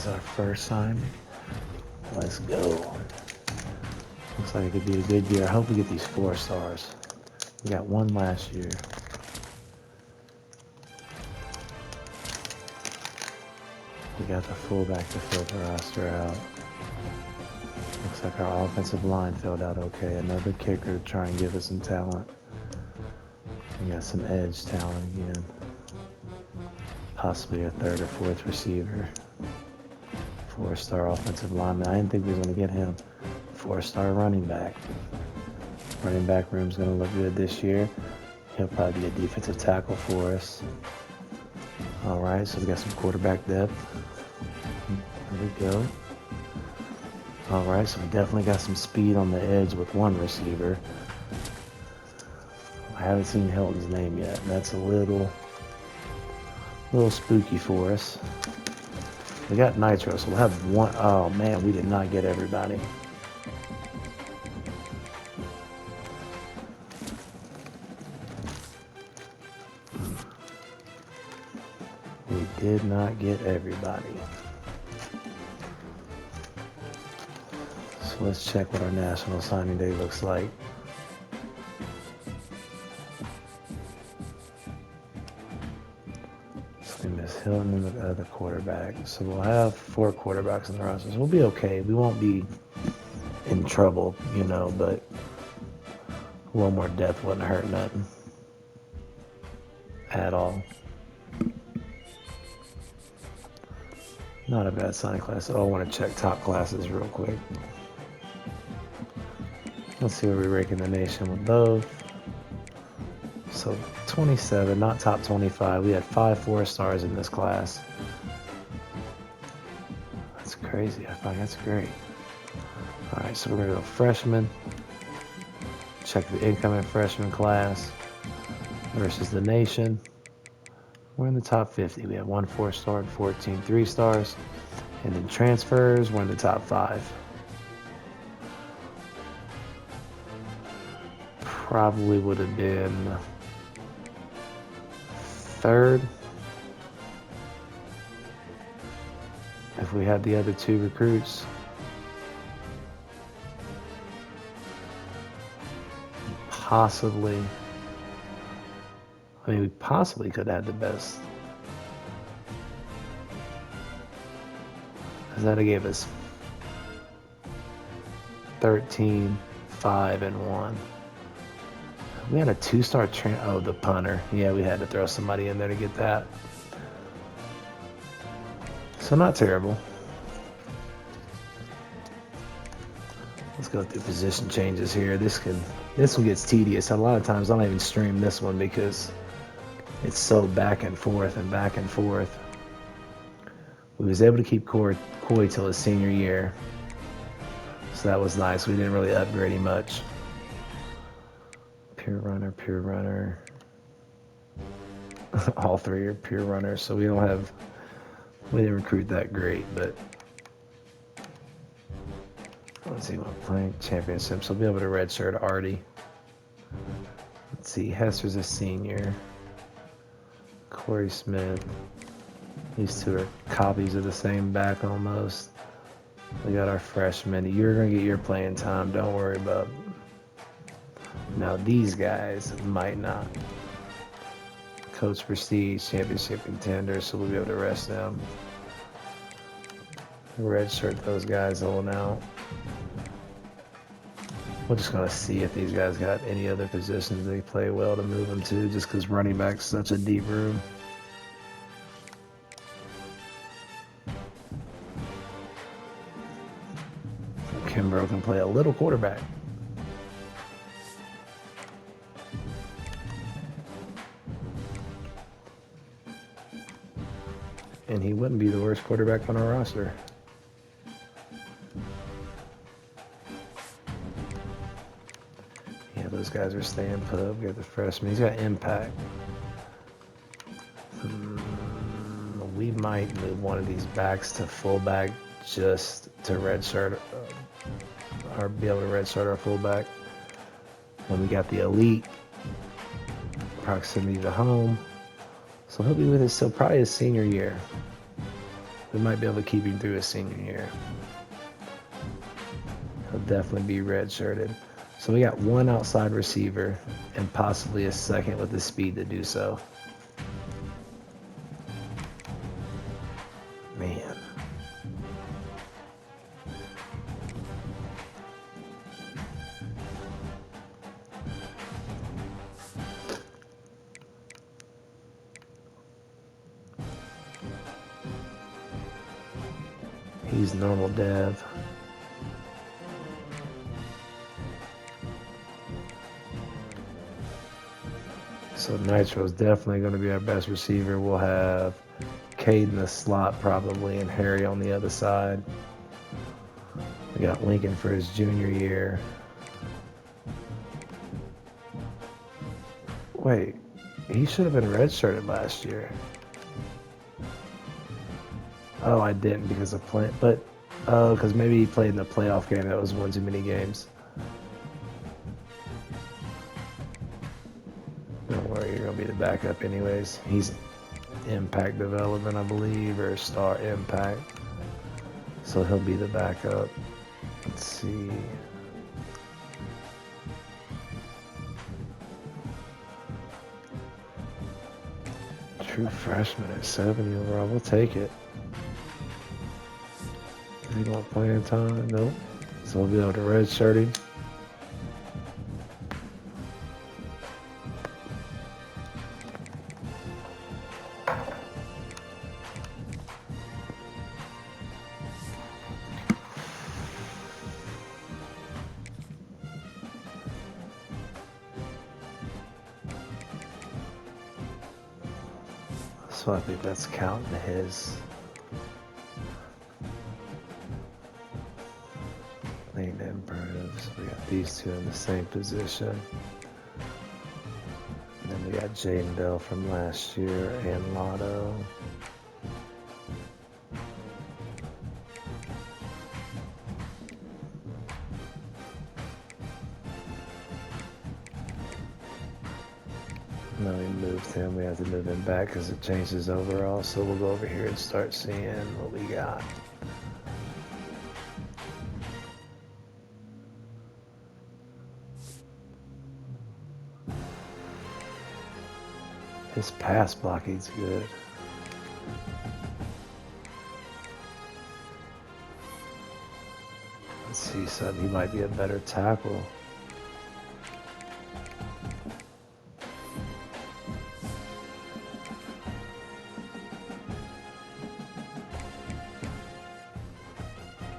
our first signing. Let's go. Looks like it could be a good year. I hope we get these 4 stars. We got 1 last year. We got the fullback to fill the roster out. Looks like our offensive line filled out okay. Another kicker to try and give us some talent. We got some edge talent again. Possibly a 3rd or 4th receiver. 4-star offensive lineman. I didn't think we was going to get him. 4-star running back. Running back room's going to look good this year. He'll probably be a defensive tackle for us. All right, so we got some quarterback depth. There we go. All right, so we definitely got some speed on the edge with 1 receiver. I haven't seen Hilton's name yet. That's a little spooky for us. We got Nitro, so we'll have 1. Oh man, we did not get everybody. We did not get everybody. So let's check what our National Signing Day looks like. So we miss Hilton and the other quarterback. So we'll have 4 quarterbacks in the roster. So we'll be okay. We won't be in trouble, you know, but a little more depth wouldn't hurt nothing at all. Not a bad signing class. Oh, I want to check top classes real quick. Let's see where we rank in the nation with both. So 27, not top 25. We had 5 4-stars in this class. That's crazy. I thought that's great. All right, so we're going to go freshman. Check the incoming freshman class versus the nation. We're in the top 50. We have 1 4-star and 14 3-stars. And then transfers, we're in the top 5. Probably would have been 3rd if we had the other 2 recruits. Possibly. I mean, we possibly could have had the best. Because that gave us 13, 5, and 1. We had a 2-star oh, the punter. Yeah, we had to throw somebody in there to get that. So not terrible. Let's go through position changes here. This one gets tedious. A lot of times I don't even stream this one because it's so back and forth and back and forth. We was able to keep Coy till his senior year. So that was nice. We didn't really upgrade him much. Pure runner. All 3 are pure runners, so we didn't recruit that great, but let's see, we're playing championships, so we'll be able to redshirt Artie. Let's see, Hester's a senior. Corey Smith. These 2 are copies of the same back almost. We got our freshman. You're going to get your playing time. Don't worry about it. Now these guys might not. Coach Prestige, championship contenders, so we'll be able to rest them. Redshirt those guys holding out. We're just going to see if these guys got any other positions they play well to move them to, just because running back's such a deep room. Kimbrough can play a little quarterback. And he wouldn't be the worst quarterback on our roster. Yeah, those guys are staying put. We got the freshman. He's got impact. We might move one of these backs to fullback just to redshirt or be able to redshirt our fullback. And we got the elite proximity to home. So he'll be with us till probably his senior year. We might be able to keep him through his senior year. He'll definitely be redshirted. So we got one outside receiver and possibly a second with the speed to do so. Man. He's normal dev. So Nitro is definitely going to be our best receiver. We'll have Cade in the slot probably and Harry on the other side. We got Lincoln for his junior year. Wait, he should have been redshirted last year. Oh, I didn't because of play, but because maybe he played in the playoff game. That was one too many games. Don't worry, you're gonna be the backup anyways. He's impact development, I believe, or star impact, so he'll be the backup. Let's see. True freshman at 70 overall. We'll take it. He don't play in time. Nope. So we'll be able to redshirt him. So I think that's counting his lane improves. We got these two in the same position. And then we got Jaden Bell from last year and Lotto. No, we moved him. We have to move him back because it changes overall. So we'll go over here and start seeing what we got. His pass blocking's good. Let's see something. He might be a better tackle.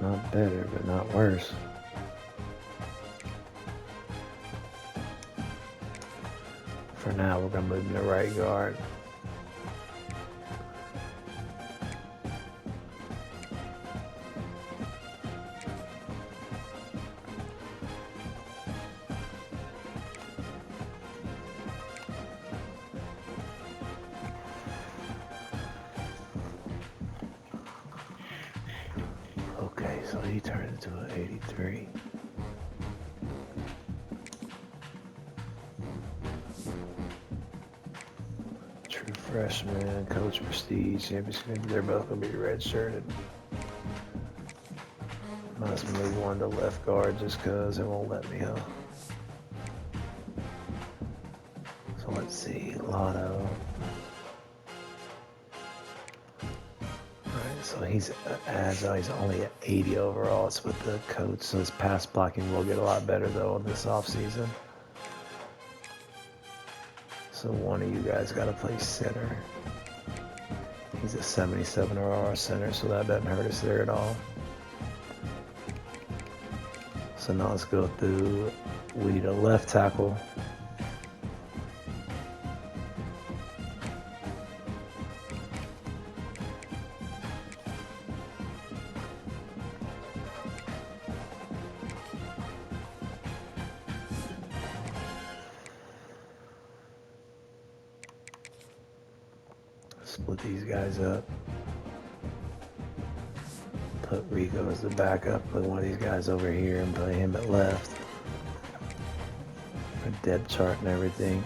Not better, but not worse. For now, we're going to move him to right guard. Okay, so he turned into an 83. True freshman, coach prestige, championship. They're both gonna be redshirted. Must move one to left guard just cause it won't let me, huh? So let's see, Lotto. So he's agile. He's only at 80 overall. It's with the coach, so his pass blocking will get a lot better though in this offseason. So one of you guys got to play center. He's a 77 overall center, so that doesn't hurt us there at all. So now let's go through. We need a left tackle. Split these guys up. Put Rico as the backup. Put one of these guys over here and play him at left. For depth chart and everything.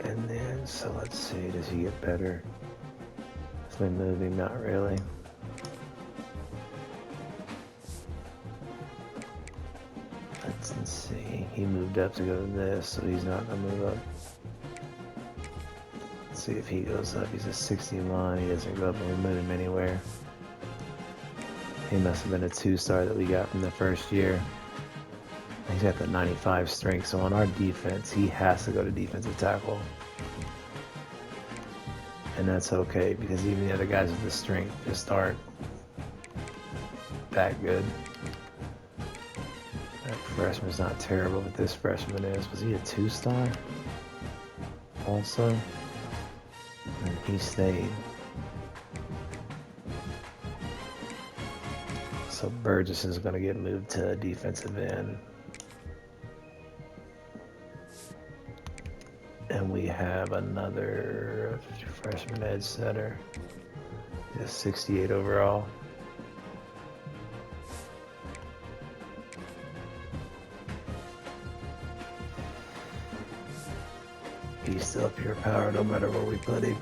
And then So let's see, does he get better? If we move him, not really. Let's see, he moved up to go to this, so he's not gonna move up. Let's see if he goes up. He's a 61, he doesn't go up and we move him anywhere. He must have been a 2-star that we got from the first year. He's got the 95 strength, so on our defense, he has to go to defensive tackle. And that's okay, because even the other guys with the strength just aren't that good. That freshman's not terrible, but this freshman is. Was he a 2-star? Also? And he stayed. So Burgess is going to get moved to defensive end. And we have another freshman edge setter. He's a 68 overall. He's still pure power no matter where we put him.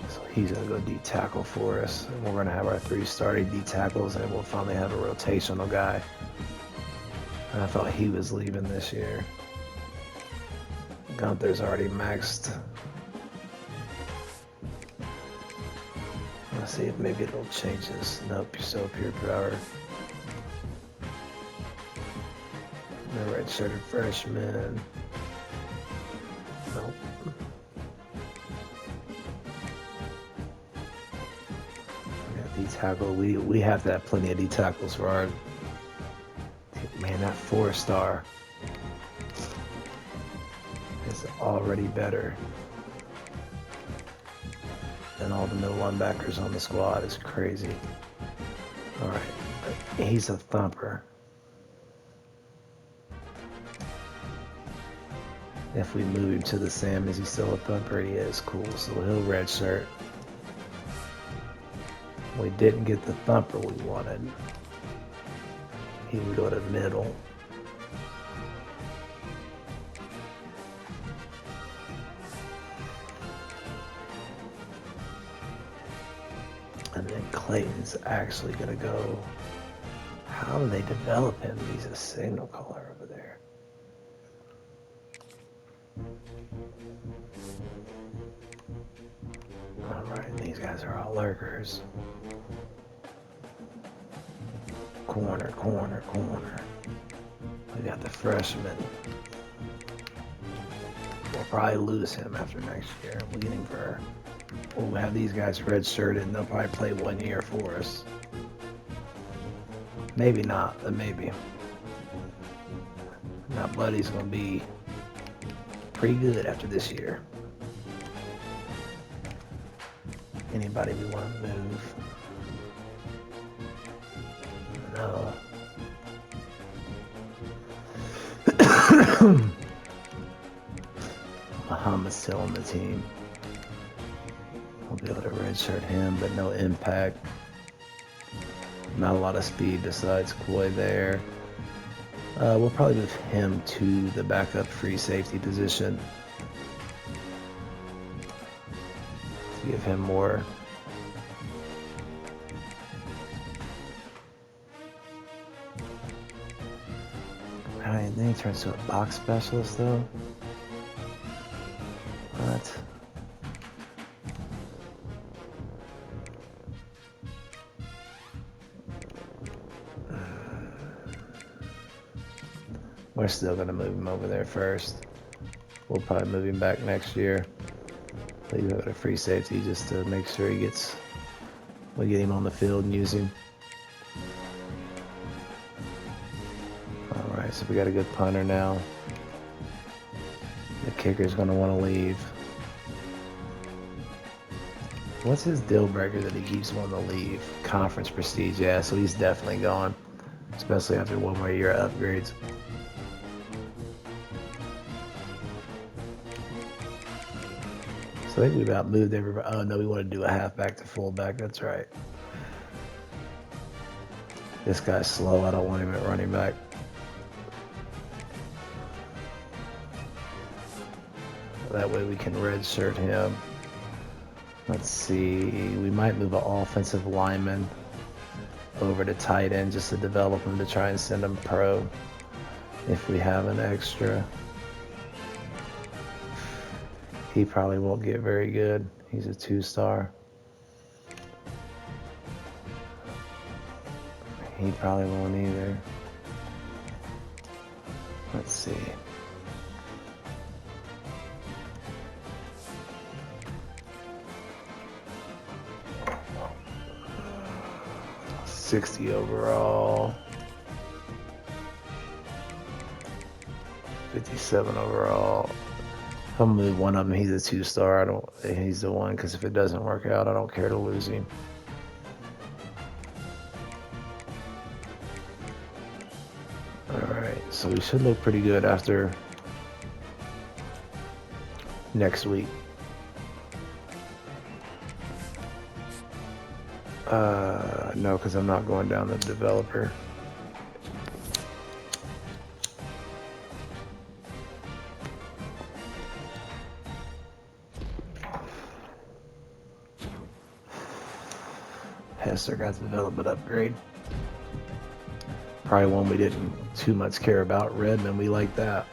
So he's going to go D-tackle for us. And we're going to have our 3 starting D-tackles, and we'll finally have a rotational guy. And I thought he was leaving this year. Gunther's already maxed. Let's see if maybe it'll change this. Nope, you're still pure power. The red-shirted freshman. Nope. Yeah, D-tackle. We have to have plenty of D-tackles for our... Man, that 4-star is already better than all the middle linebackers on the squad. It's crazy. Alright, but he's a thumper. If we move him to the Sam, is he still a thumper? He is. Cool, so he'll redshirt. We didn't get the thumper we wanted. He can go to middle. And then Clayton's actually going to go. How do they develop him? He's a signal caller over there. Alright, these guys are all lurkers. Corner, corner, corner. We got the freshman. We'll probably lose him after next year. We'll get him for... We'll have these guys redshirted and they'll probably play 1 year for us. Maybe not, but maybe. Now Buddy's going to be pretty good after this year. Anybody we want to move? No. Muhammad's still on the team. We'll be able to redshirt him, but no impact. Not a lot of speed besides Coy there. We'll probably move him to the backup free safety position. To give him more. Alright, then he turns to a box specialist though. What? We're still going to move him over there first. We'll probably move him back next year. Leave him at a free safety just to make sure we get him on the field and use him. Alright, so we got a good punter now. The kicker's going to want to leave. What's his deal breaker that he keeps wanting to leave? Conference prestige, yeah, so he's definitely gone. Especially after 1 more year of upgrades. I think we about moved everybody. Oh no, we want to do a halfback to fullback. That's right. This guy's slow. I don't want him at running back. That way we can redshirt him. Let's see. We might move an offensive lineman over to tight end just to develop him to try and send him pro if we have an extra. He probably won't get very good. He's a 2-star. He probably won't either. Let's see. $60 overall. 57 overall. I'll move one of them. He's a 2-star. He's the one, because if it doesn't work out, I don't care to lose him. Alright, so we should look pretty good after next week. No, because I'm not going down the developer. Hester got the development upgrade. Probably one we didn't too much care about. Redmond, we like that.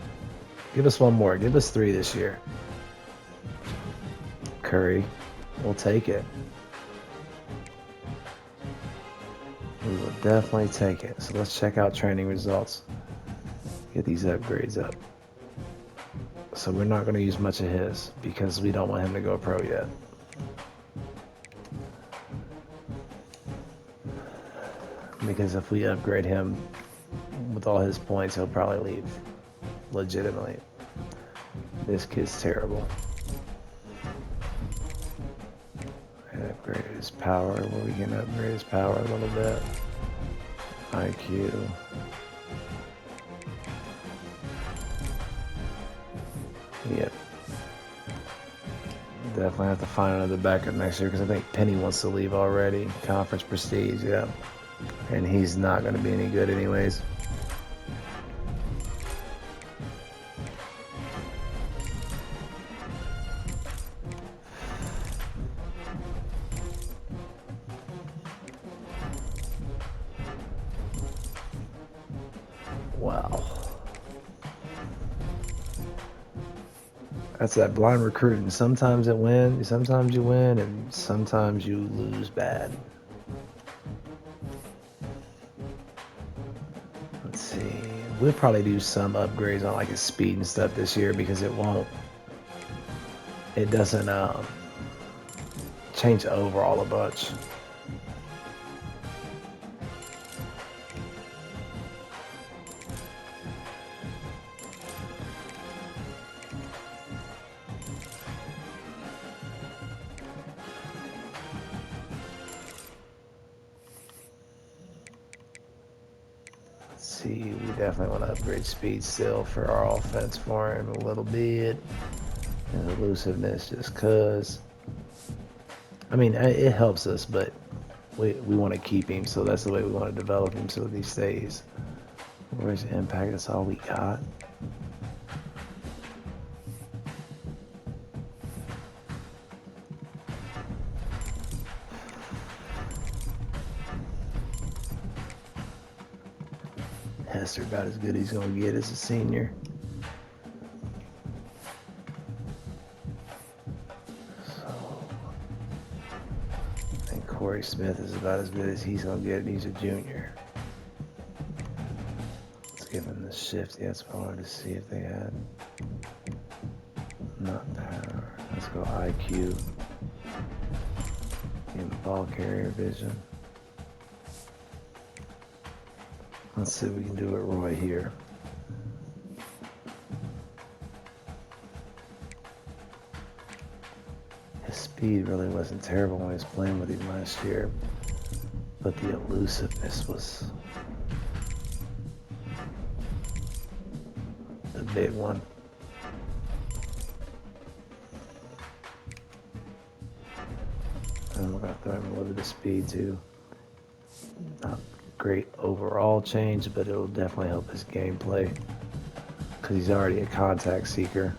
Give us one more. Give us 3 this year. Curry, we'll take it. We will definitely take it. So let's check out training results. Get these upgrades up. So we're not going to use much of his because we don't want him to go pro yet. Because if we upgrade him with all his points, he'll probably leave. Legitimately. This kid's terrible. Upgrade his power. Well, we can upgrade his power a little bit. IQ. Yep. Definitely have to find another backup next year because I think Penny wants to leave already. Conference prestige, yeah. And he's not going to be any good anyways. Wow. That's that blind recruiting. Sometimes it wins, sometimes you win, and sometimes you lose bad. Let's see. We'll probably do some upgrades on like his speed and stuff this year because it doesn't change the overall a bunch. See, we definitely want to upgrade speed still for our offense for him a little bit. And elusiveness just cause. I mean, it helps us, but we want to keep him, so that's the way we want to develop him so that he stays. Where's impact? That's all we got. Hester about as good as he's going to get as a senior. So, I think Corey Smith is about as good as he's going to get, and he's a junior. Let's give him the shift. Yeah, that's what I wanted to see if they had. Not power. Let's go IQ. Give him ball carrier vision. Let's see if we can do it right here. His speed really wasn't terrible when I was playing with him last year, but the elusiveness was the big one. And we're going to throw him a little bit of speed too. Not great overall change, but it'll definitely help his gameplay because he's already a contact seeker.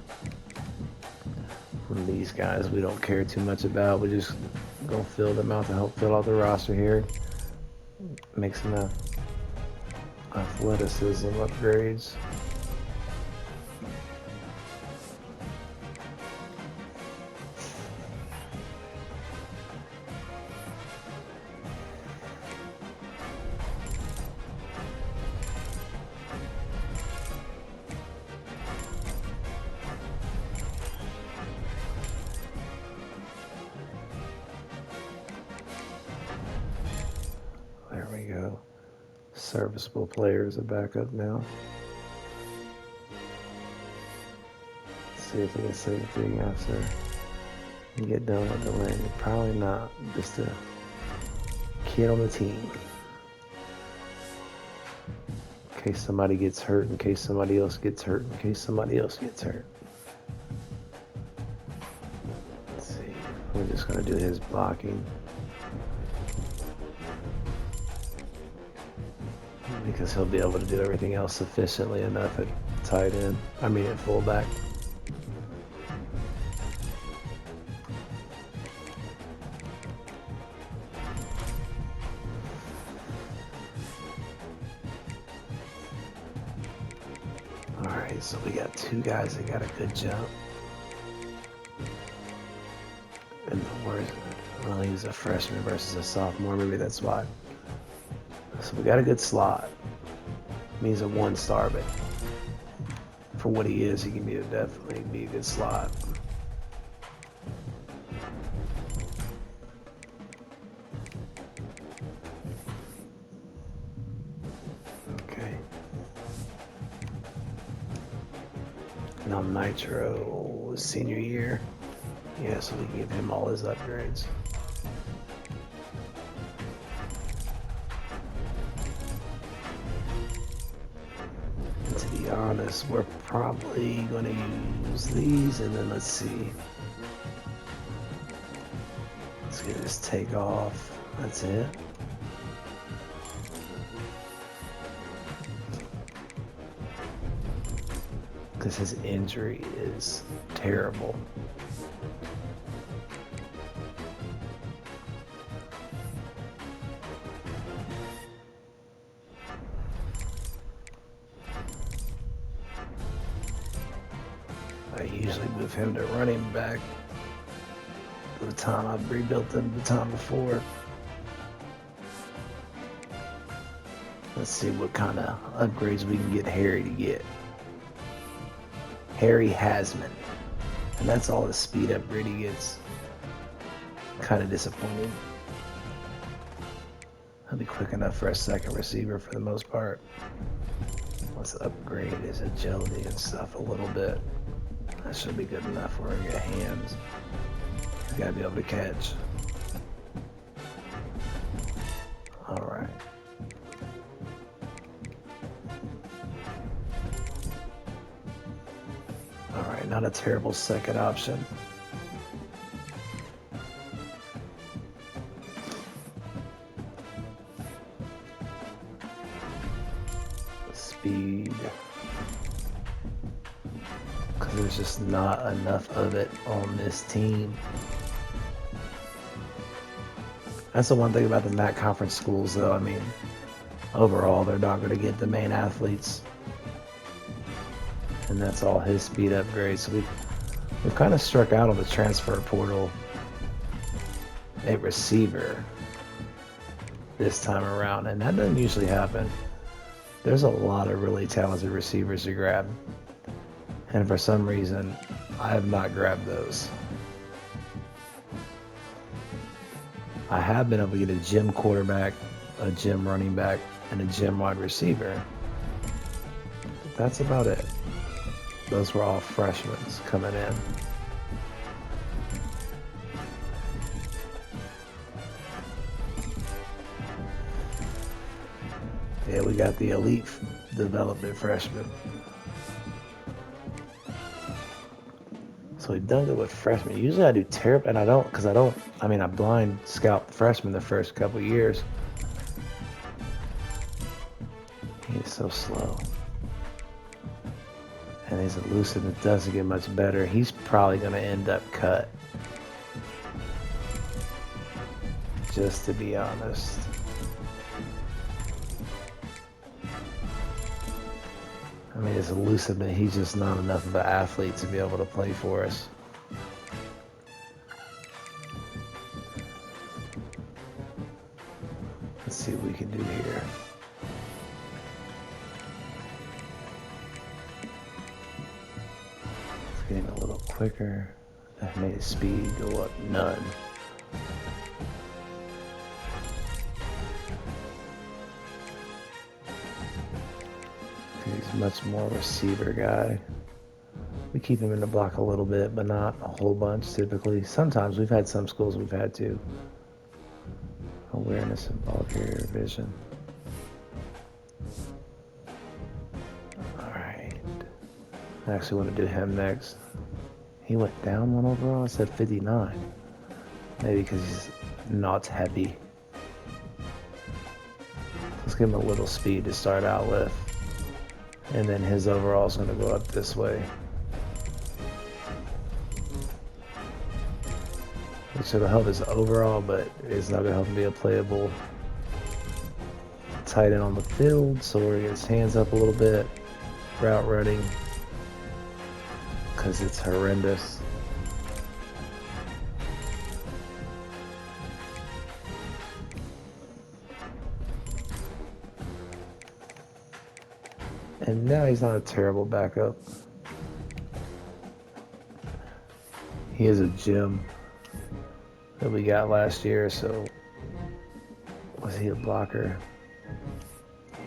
And these guys we don't care too much about. We just go fill them out to help fill out the roster here. Make some athleticism upgrades. There we go. Serviceable players are back up now. Let's see if we can say anything after you get done with the lane. Probably not. Just a kid on the team. In case somebody gets hurt, in case somebody else gets hurt, in case somebody else gets hurt. Let's see. We're just going to do his blocking. Because he'll be able to do everything else sufficiently enough at tight end. I mean at fullback. Alright, so we got two guys that got a good jump. And where's well, he's a freshman versus a sophomore, maybe that's why. So we got a good slot. He's a 1-star, but for what he is, he can definitely be a good slot. Okay. Now Nitro, senior year. Yeah, so we can give him all his upgrades. To be honest, we're probably going to use these, and then let's see. Let's get this take off. That's it. Because his injury is terrible. I usually move him to running back the time I've rebuilt them the time before. Let's see what kind of upgrades we can get Harry to get. Harry Hasman. And that's all the speed upgrade he gets. Kind of disappointed. He'll be quick enough for a second receiver for the most part. Let's upgrade his agility and stuff a little bit. That should be good enough for your hands. You gotta be able to catch. Alright. Alright, not a terrible second option. Speed. Because there's just not enough of it on this team. That's the one thing about the MAC conference schools, though. I mean, overall, they're not going to get the main athletes. And that's all his speed upgrades. So we've kind of struck out on the transfer portal a receiver this time around. And that doesn't usually happen. There's a lot of really talented receivers to grab. And for some reason, I have not grabbed those. I have been able to get a gym quarterback, a gym running back, and a gym wide receiver. But that's about it. Those were all freshmen coming in. Yeah, we got the elite development freshmen. So we've done good with freshmen. Usually I do terrible, and I don't, because I blind scout freshmen the first couple years. He's so slow. And his elusiveness doesn't get much better. He's probably going to end up cut. Just to be honest. I mean, his elusiveness, he's just not enough of an athlete to be able to play for us. Let's see what we can do here. It's getting a little quicker. That made his speed go up none. He's much more receiver guy. We keep him in the block a little bit, but not a whole bunch typically. Sometimes we've had some schools we've had to. Awareness and ball carrier vision. Alright. I actually want to do him next. He went down one overall. I said 59. Maybe because he's not heavy. Let's give him a little speed to start out with. And then his overall is going to go up this way. Which will help his overall, but it's not going to help him be a playable tight end on the field. So we're going to get his hands up a little bit. Route running. Because it's horrendous. And now he's not a terrible backup. He is a gem that we got last year, so was he a blocker?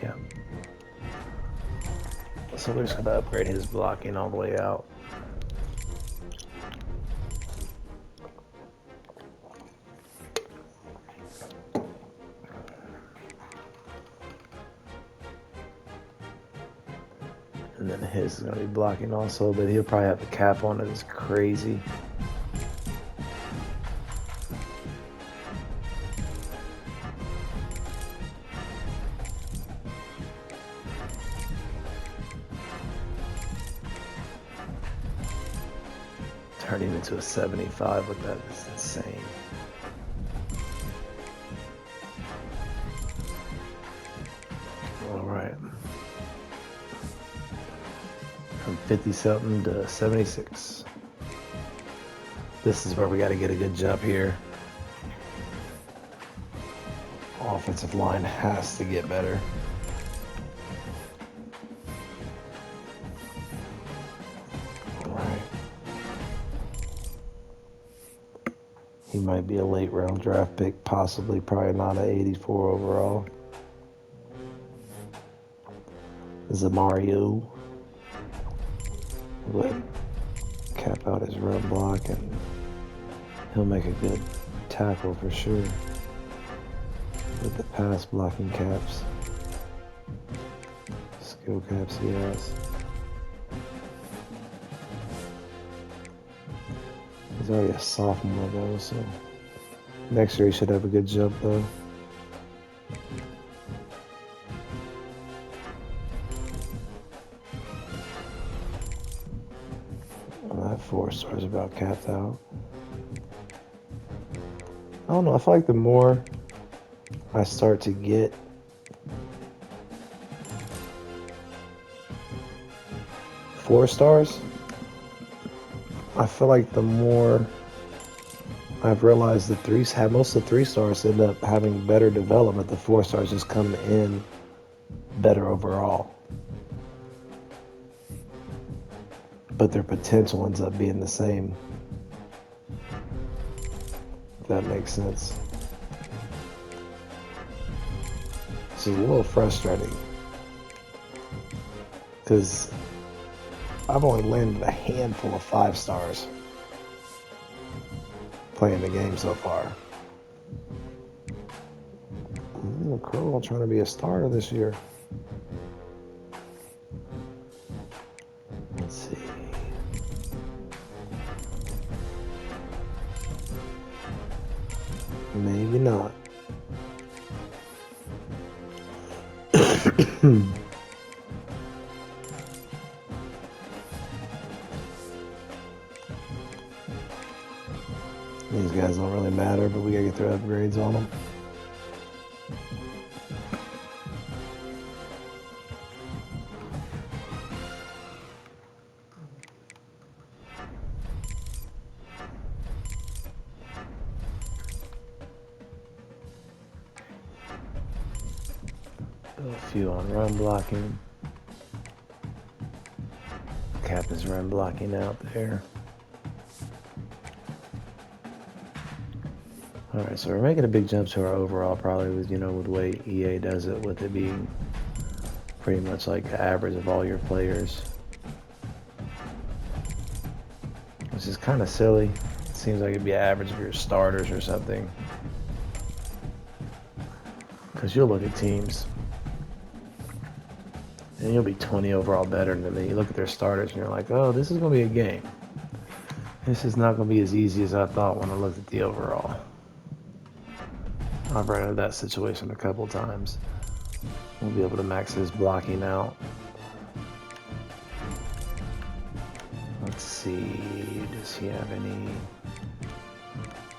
Yeah. So we're just gonna upgrade his blocking all the way out. And then his is going to be blocking also, but he'll probably have the cap on it. It's crazy. Turning into a 75 with that is insane. All right. From 50-something to 76. This is where we got to get a good jump here. Offensive line has to get better. All right. He might be a late round draft pick, possibly, probably not an 84 overall. Zamario. Let cap out his run block and he'll make a good tackle for sure with the pass blocking caps. Skill caps he has. He's already a sophomore though, so next year he should have a good jump though. That 4 stars about capped out. I don't know, I feel like the more I start to get four stars, I feel like the more I've realized that most of the 3 stars end up having better development. The 4 stars just come in better overall. But their potential ends up being the same. If that makes sense. This is a little frustrating. Because I've only landed a handful of 5 stars playing the game so far. Curl trying to be a starter this year. Let's see. Maybe not. These guys don't really matter, but we gotta get their upgrades on them. A few on run blocking. Cap is run blocking out there. Alright, so we're making a big jump to our overall, probably with, with the way EA does it, with it being pretty much like the average of all your players. Which is kind of silly. It seems like it'd be average of your starters or something. Because you'll look at teams and you'll be 20 overall better than them. You look at their starters and you're like, oh, this is going to be a game. This is not going to be as easy as I thought when I looked at the overall. I've run into that situation a couple times. We'll be able to max his blocking out. Let's see, does he have any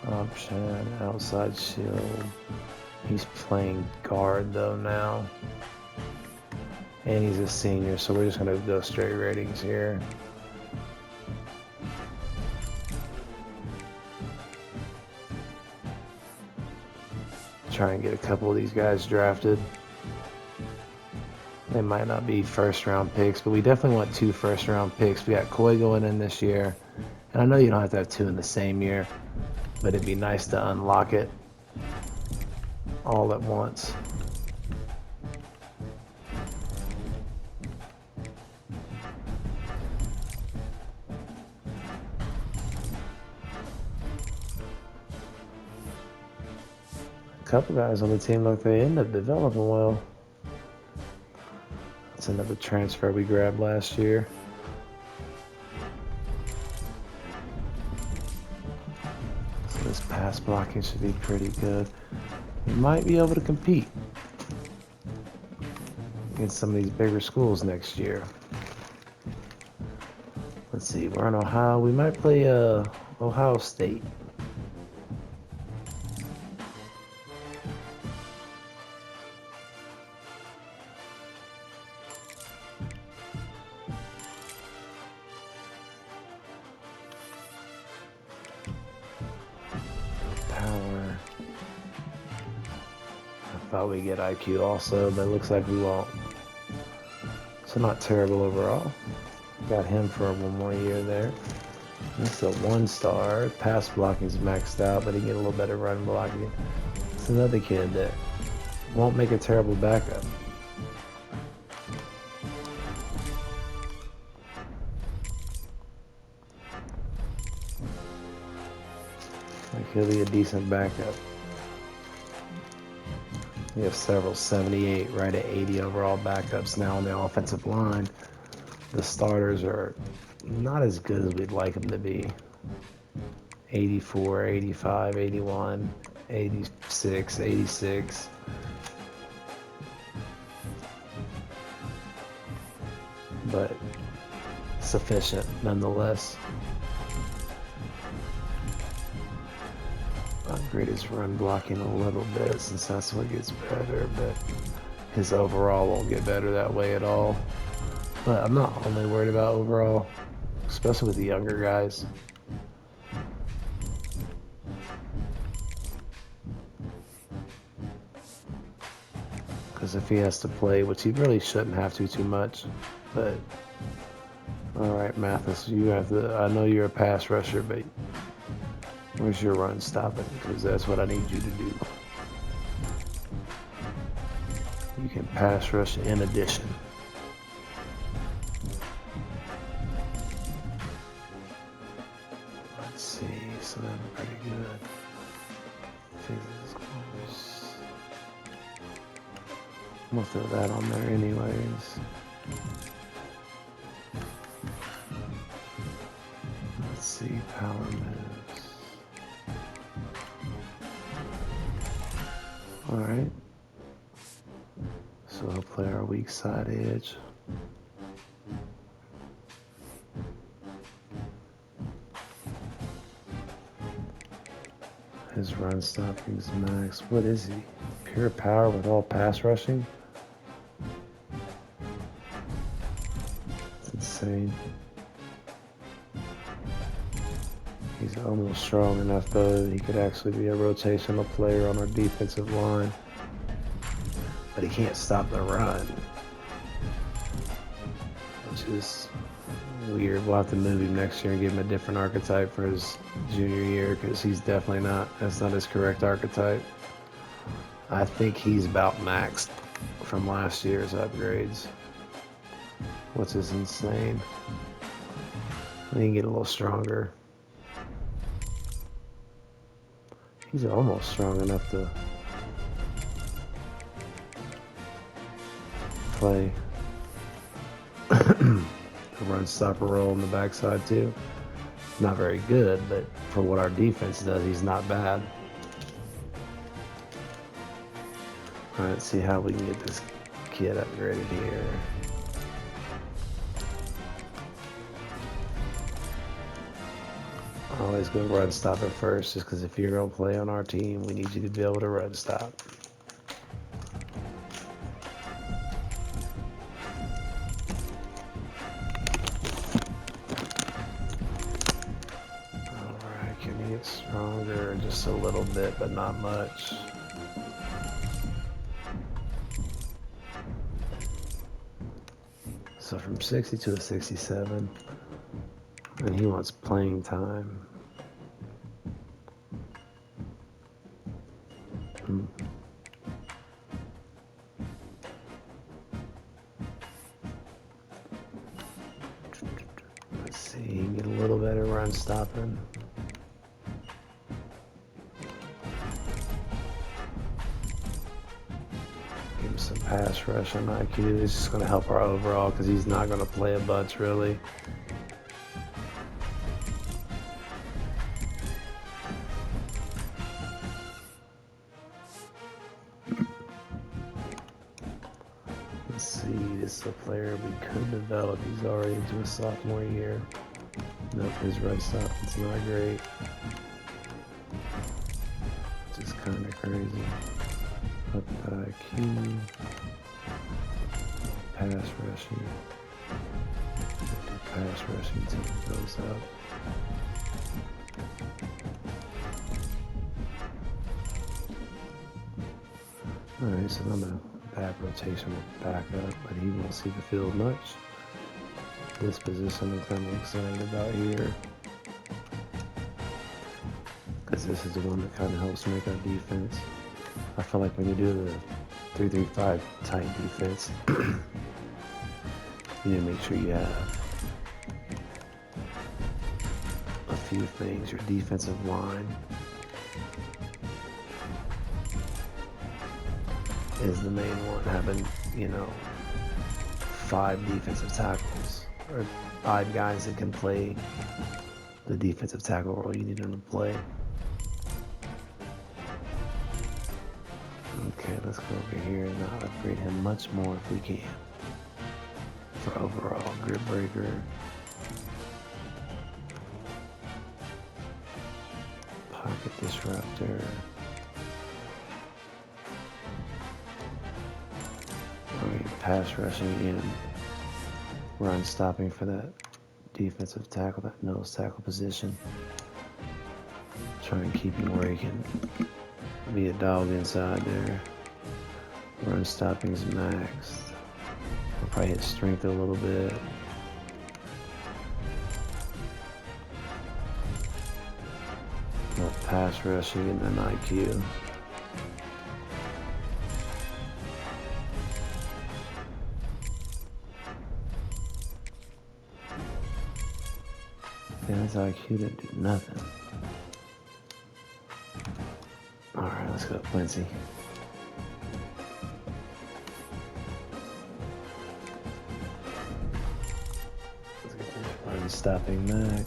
option? Outside shield. He's playing guard though now. And he's a senior, so we're just going to go straight ratings here. Try and get a couple of these guys drafted. They might not be first round picks, but we definitely want 2 first round picks. We got Koi going in this year. And I know you don't have to have 2 in the same year, but it'd be nice to unlock it all at once. A couple guys on the team look they end up developing well. That's another transfer we grabbed last year. So this pass blocking should be pretty good. We might be able to compete against some of these bigger schools next year. Let's see, we're in Ohio. We might play Ohio State. Power. I thought we'd get IQ also, but it looks like we won't. So not terrible overall. Got him for 1 more year there. This is a 1-star. Pass blocking is maxed out, but he get a little better run blocking. It's another kid that won't make a terrible backup. Like he'll be a decent backup. We have several 78, right at 80 overall backups now on the offensive line. The starters are not as good as we'd like them to be. 84, 85, 81, 86, 86. But sufficient nonetheless. Upgrade his run blocking a little bit since that's what gets better, but his overall won't get better that way at all. But I'm not only worried about overall, especially with the younger guys. Because if he has to play, which he really shouldn't have to too much, but alright Mathis, you have to, I know you're a pass rusher, but where's your run stopping? Because that's what I need you to do. You can pass rush in addition. Let's see, so that's pretty good. I'm gonna throw that on there anyways. Let's see, power moves. Alright. So he'll play our weak side edge. His run stopping's max. What is he? Pure power with all pass rushing? It's insane. He's almost strong enough though that he could actually be a rotational player on our defensive line. But he can't stop the run. Which is weird. We'll have to move him next year and give him a different archetype for his junior year because he's definitely not, that's not his correct archetype. I think he's about maxed from last year's upgrades. Which is insane. He can get a little stronger. He's almost strong enough to play a run stopper role on the backside too. Not very good, but for what our defense does, he's not bad. Alright, let's see how we can get this kid upgraded here. Always go run stopper first, just because if you're going to play on our team, we need you to be able to run stop. Alright, can he get stronger? Just a little bit, but not much. So from 60 to a 67, and he wants playing time. Let's see, he can get a little better run stopping. Give him some pass rush on IQ. It's just going to help our overall because he's not going to play a bunch really. Let's see, this is a player we could develop. He's already into his sophomore year. Nope, his run stopping's not great. Which is kind of crazy. Up the IQ. Pass rushing. Pass rushing until it goes up. Alright, so I'm a bad rotation will back up, but he won't see the field much. This position is I'm excited about here. Because this is the one that kind of helps make our defense. I feel like when you do the 3-3-5 tight defense, you need to make sure you have a few things. Your defensive line is the main one. Having, 5 defensive tackles or 5 guys that can play the defensive tackle role you need them to play. Okay, let's go over here and not upgrade him much more if we can. For overall grip breaker. Pocket disruptor. Pass rushing and run stopping for that defensive tackle, that nose tackle position. Try and keep him where he can be a dog inside there. Run stopping's maxed. We'll probably hit strength a little bit. Pass rushing and then IQ. His IQ didn't do nothing. Alright, let's go, Quincy. Let's get this run stopping max.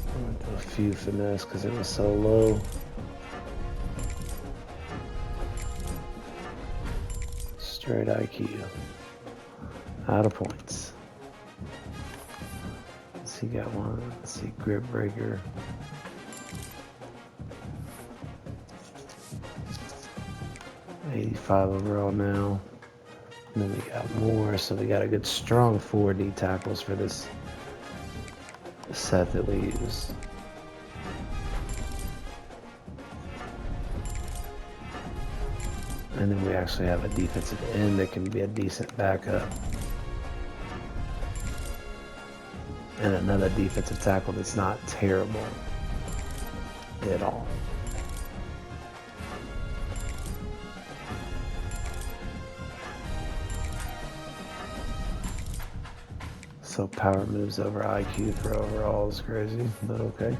I went to a few finesse because it was so low. Straight IQ. Out of points. Let's see He got one. Let's see, grip breaker. $85 overall now. And then we got more, so we got a good strong 4D tackles for this set that we use. And then we actually have a defensive end that can be a decent backup. And another defensive tackle that's not terrible at all. So power moves over IQ for overall is crazy, but okay.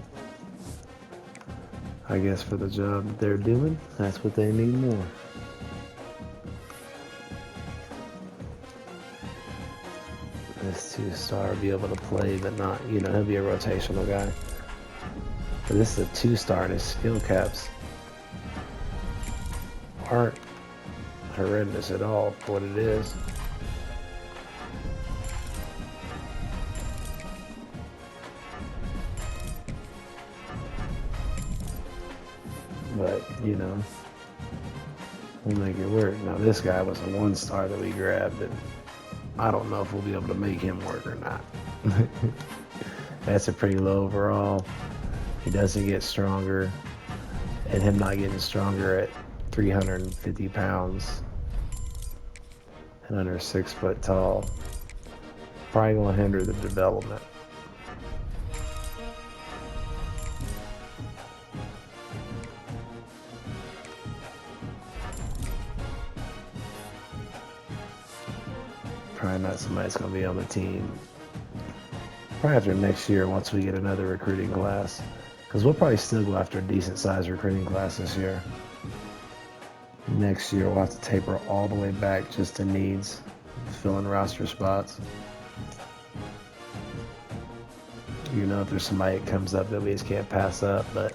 I guess for the job that they're doing, that's what they need more. This 2-star will be able to play, but not, you know, he'll be a rotational guy. But this is a 2-star, and his skill caps aren't horrendous at all for what it is. But, you know, we'll make it work. Now, this guy was a 1-star that we grabbed, and I don't know if we'll be able to make him work or not. That's a pretty low overall. He doesn't get stronger, and him not getting stronger at 350 pounds and under 6 foot tall probably going to hinder the development. Probably not somebody that's going to be on the team. Probably after next year, once we get another recruiting class. Because we'll probably still go after a decent sized recruiting class this year. Next year, we'll have to taper all the way back just to needs, filling roster spots. You know, if there's somebody that comes up that we just can't pass up, but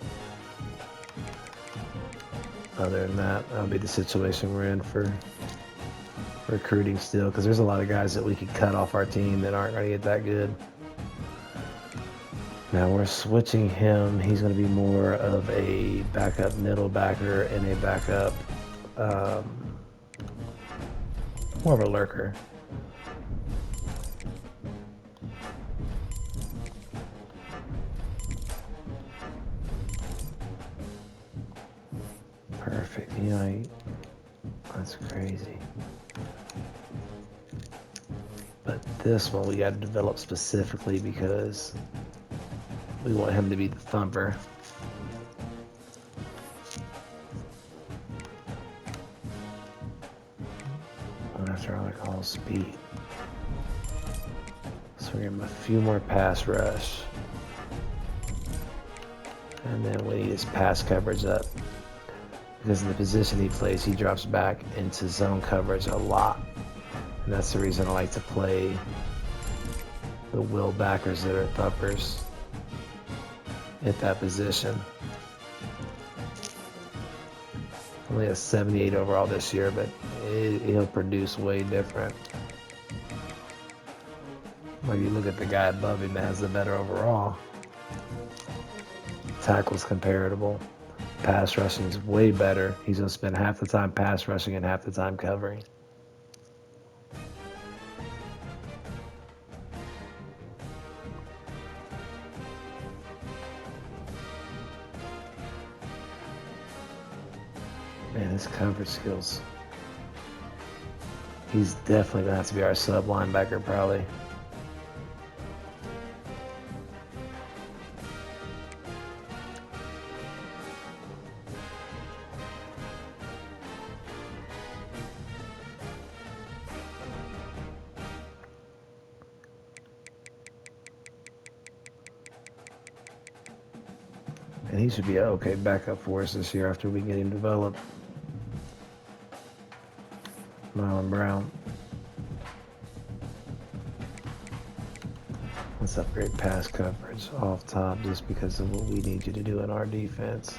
other than that, that'll be the situation we're in for recruiting still, because there's a lot of guys that we could cut off our team that aren't going to get that good. Now we're switching him. He's going to be more of a backup middle backer and a backup, more of a lurker. Perfect. You know, that's crazy. But this one we got to develop specifically because we want him to be the thumper. And after I like all speed. So we're gonna have a few more pass rush. And then we need his pass coverage up. Because in the position he plays, he drops back into zone coverage a lot. And that's the reason I like to play the will backers that are thumpers at that position. Only has 78 overall this year, but he'll produce way different. Like you look at the guy above him that has the better overall. Tackle's comparable. Pass rushing is way better. He's going to spend half the time pass rushing and half the time covering. Man, his coverage skills. He's definitely going to have to be our sub linebacker, probably. And he should be an okay backup for us this year after we get him developed. Marlon Brown. Let's upgrade pass coverage off top just because of what we need you to do in our defense.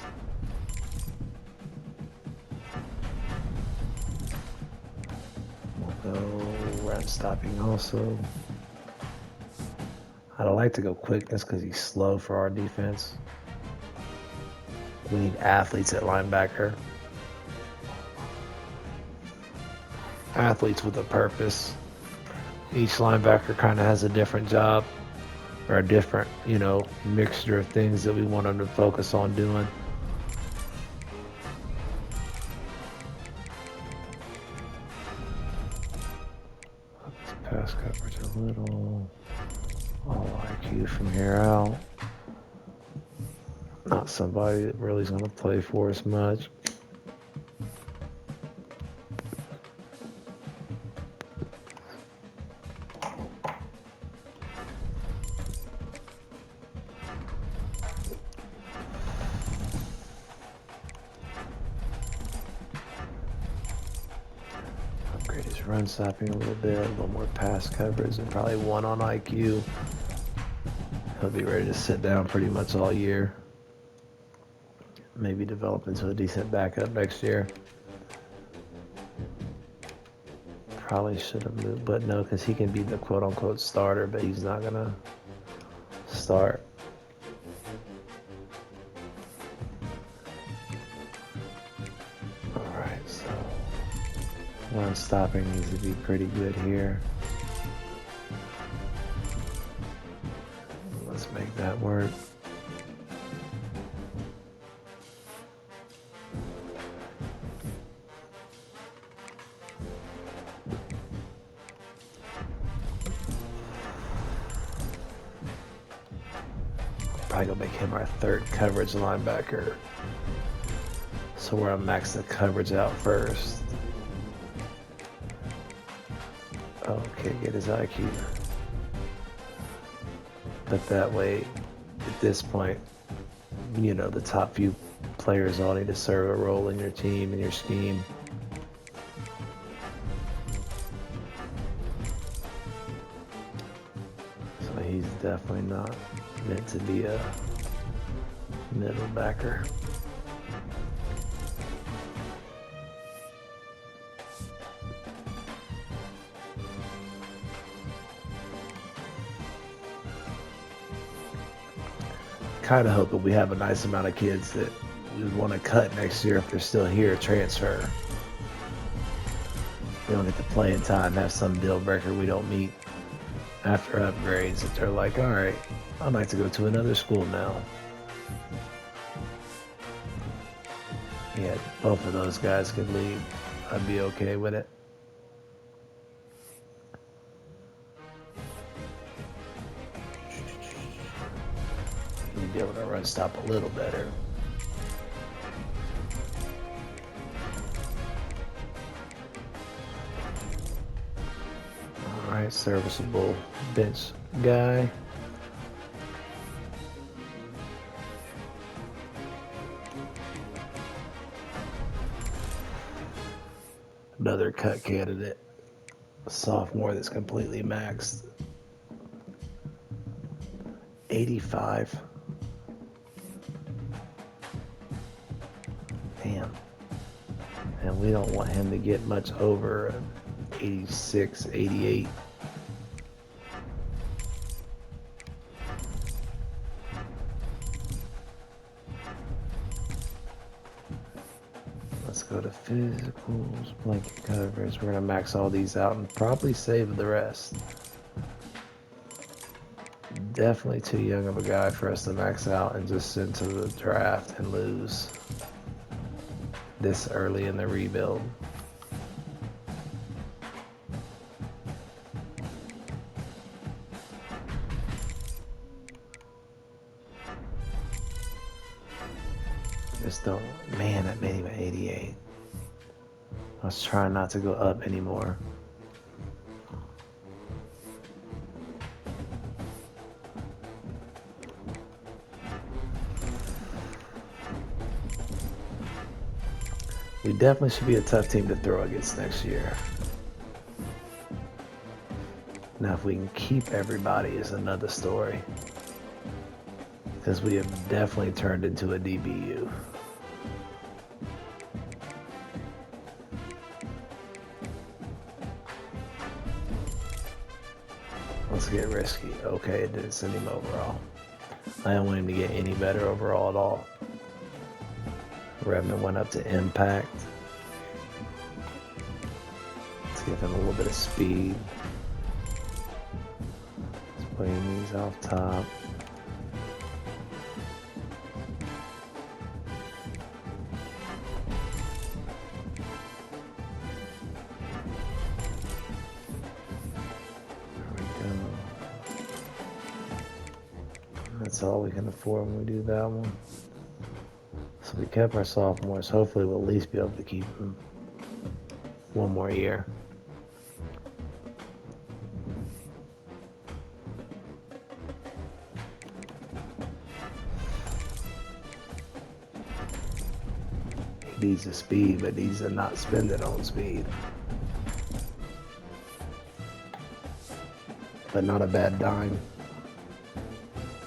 We'll go run stopping also. I'd like to go quickness because he's slow for our defense. We need athletes at linebacker. Athletes with a purpose. Each linebacker kind of has a different job or a different, mixture of things that we want them to focus on doing. Pass coverage a little. All IQ from here out. Not somebody that really is going to play for us much. Upgrade his run stopping a little bit, a little more pass coverage, and probably 1 on IQ. He'll be ready to sit down pretty much all year. Maybe develop into a decent backup next year. Probably should have moved, but no, because he can be the quote-unquote starter, but he's not going to start. All right, so run stopping needs to be pretty good here. Let's make that work. Probably gonna make him our 3rd coverage linebacker. So we're gonna max the coverage out first. Okay, get his IQ. But that way, at this point, the top few players all need to serve a role in your team and your scheme. So he's definitely not meant to be a middle backer. Kind of hoping we have a nice amount of kids that we want to cut next year if they're still here, transfer. We don't get to play in time, have some deal breaker we don't meet after upgrades that they're like, all right, I'd like to go to another school now. Yeah, both of those guys could leave. I'd be okay with it. You'd be able to run stop a little better. All right, serviceable bench guy. Another cut candidate. A sophomore that's completely maxed. 85. Damn. And we don't want him to get much over 86, 88. Let's go to physicals, blanket coverage. We're going to max all these out and probably save the rest. Definitely too young of a guy for us to max out and just send to the draft and lose this early in the rebuild. Just don't, man, that made him an 88. I was trying not to go up anymore. We definitely should be a tough team to throw against next year. Now, if we can keep everybody is another story. Because we have definitely turned into a DBU. Let's get risky. Okay, it didn't send him overall. I don't want him to get any better overall at all. Redmond went up to impact. Let's give him a little bit of speed. Let's playing these off top. That's all we can afford when we do that one. So we kept our sophomores. Hopefully we'll at least be able to keep them one more year. He needs the speed, but needs to not spend it on speed. But not a bad dime.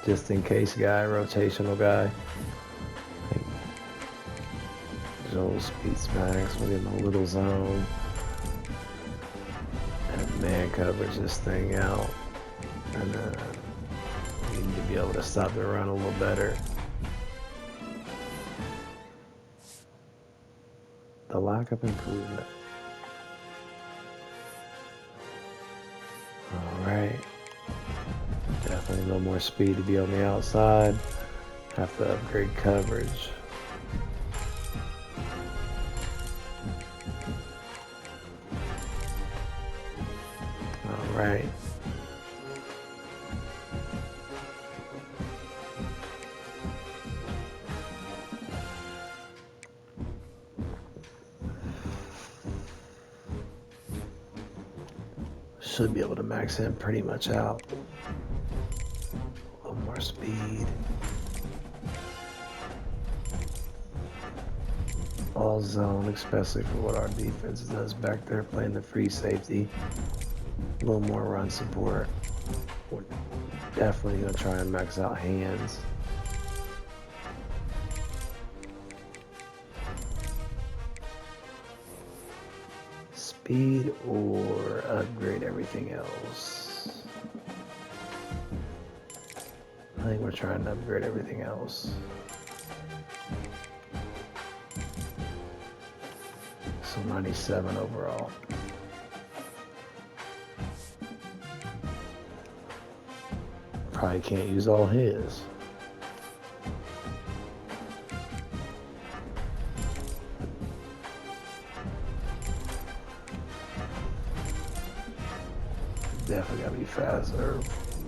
Just in case guy, rotational guy. Joel speeds max, we'll give him a little zone. And man covers this thing out. And then we need to be able to stop the run a little better. The lack of improvement. Alright. Definitely a little more speed to be on the outside. Have to upgrade coverage. Alright. Should be able to max him pretty much out. A little more speed. All zone, especially for what our defense does back there, playing the free safety. A little more run support. We're definitely going to try and max out hands. Speed or upgrade everything else. I think we're trying to upgrade everything else. So 97 overall. Probably can't use all his. Definitely gotta be faster. A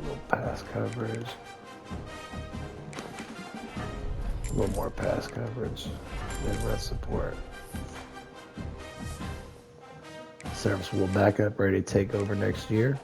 little pass coverage. A little more pass coverage than run support. Serviceable backup ready to take over next year.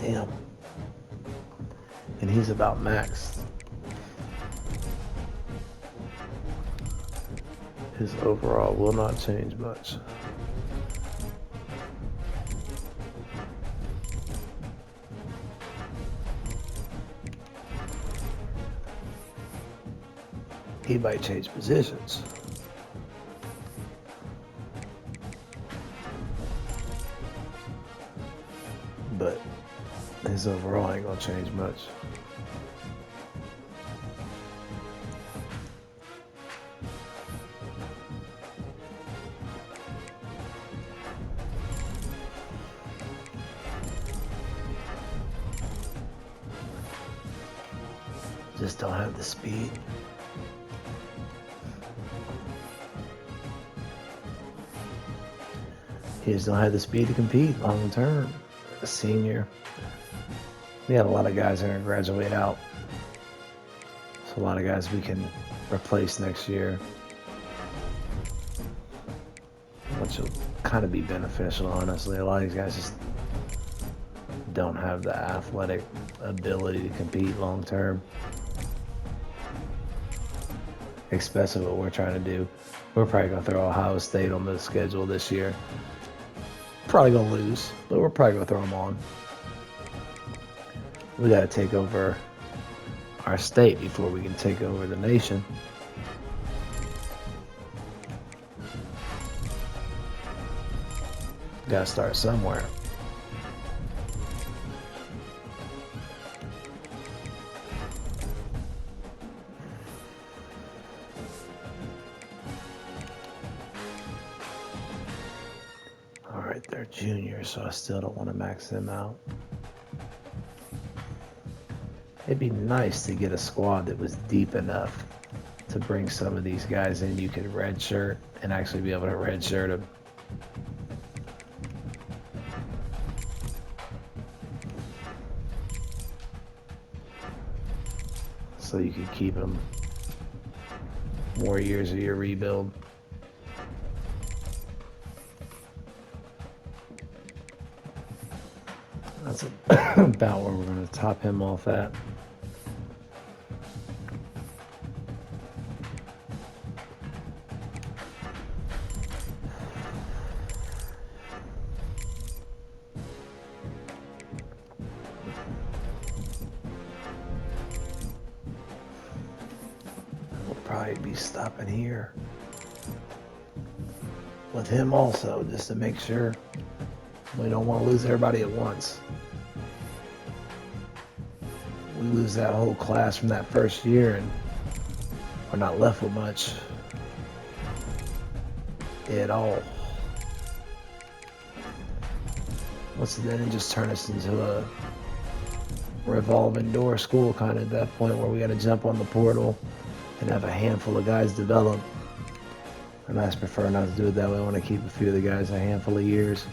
Damn. And he's about maxed. His overall will not change much. He might change positions. But his overall ain't gonna change much. Just don't have the speed. He just don't have the speed to compete long term. A senior. We have a lot of guys that are going to graduate out. So a lot of guys we can replace next year. Which will kind of be beneficial, honestly. A lot of these guys just don't have the athletic ability to compete long term. Especially what we're trying to do. We're probably going to throw Ohio State on the schedule this year. Probably going to lose, but we're probably going to throw them on. We got to take over our state before we can take over the nation. Got to start somewhere. Alright, they're juniors, so I still don't want to max them out. It'd be nice to get a squad that was deep enough to bring some of these guys in. You could redshirt and actually be able to redshirt them. So you could keep them more years of your rebuild. That's about where we're going to top him off at. We'll probably be stopping here with him also, just to make sure. We don't want to lose everybody at once. We lose that whole class from that first year and we're not left with much at all. What's it then just turn us into a revolving door school kind of at that point where we got to jump on the portal and have a handful of guys develop. And I just prefer not to do it that way. I want to keep a few of the guys a handful of years.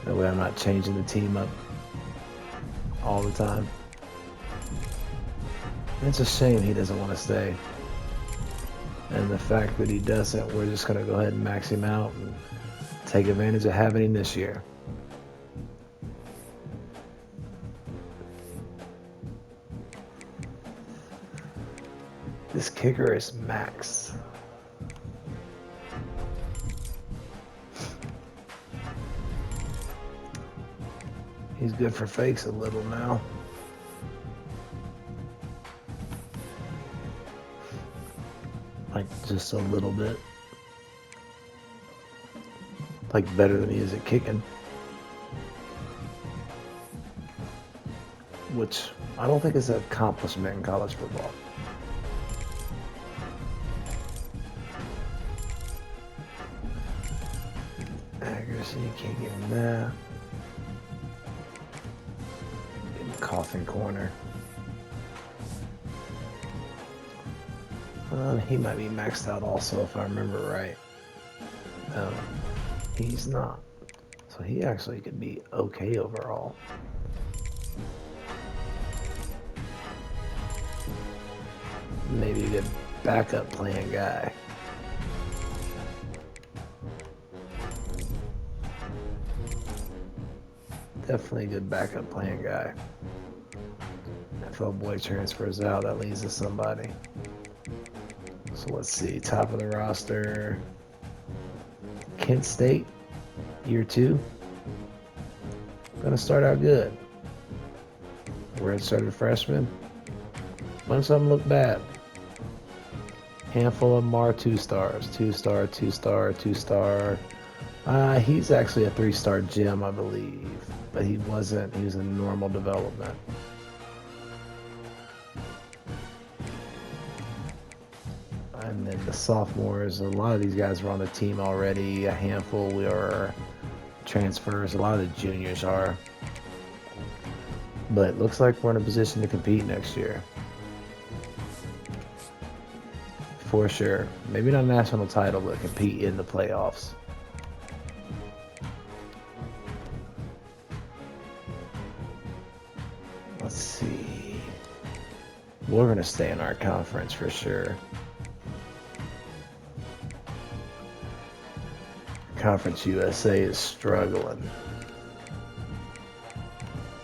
That way I'm not changing the team up all the time. It's a shame he doesn't want to stay. And the fact that he doesn't, we're just going to go ahead and max him out and take advantage of having him this year. This kicker is maxed. He's good for fakes a little now. Like just a little bit. Like better than he is at kicking. Which I don't think is an accomplishment in college football. Accuracy, you can't give him that. Coffin corner. He might be maxed out also if I remember right. No, he's not. So he actually could be okay overall. Maybe a good backup plan guy. Definitely a good backup plan guy. If old boy transfers out, that leads to somebody. So let's see, top of the roster. Kent State, year 2. Gonna start out good. Red-started freshman. When some look bad. Handful of them are 2 stars. 2-star, 2-star, 2-star. He's actually a 3-star gem, I believe. But he wasn't. He was in normal development. And then the sophomores, a lot of these guys were on the team already. A handful were transfers. A lot of the juniors are. But it looks like we're in a position to compete next year. For sure. Maybe not a national title, but compete in the playoffs. Let's see. We're going to stay in our conference for sure. Conference USA is struggling.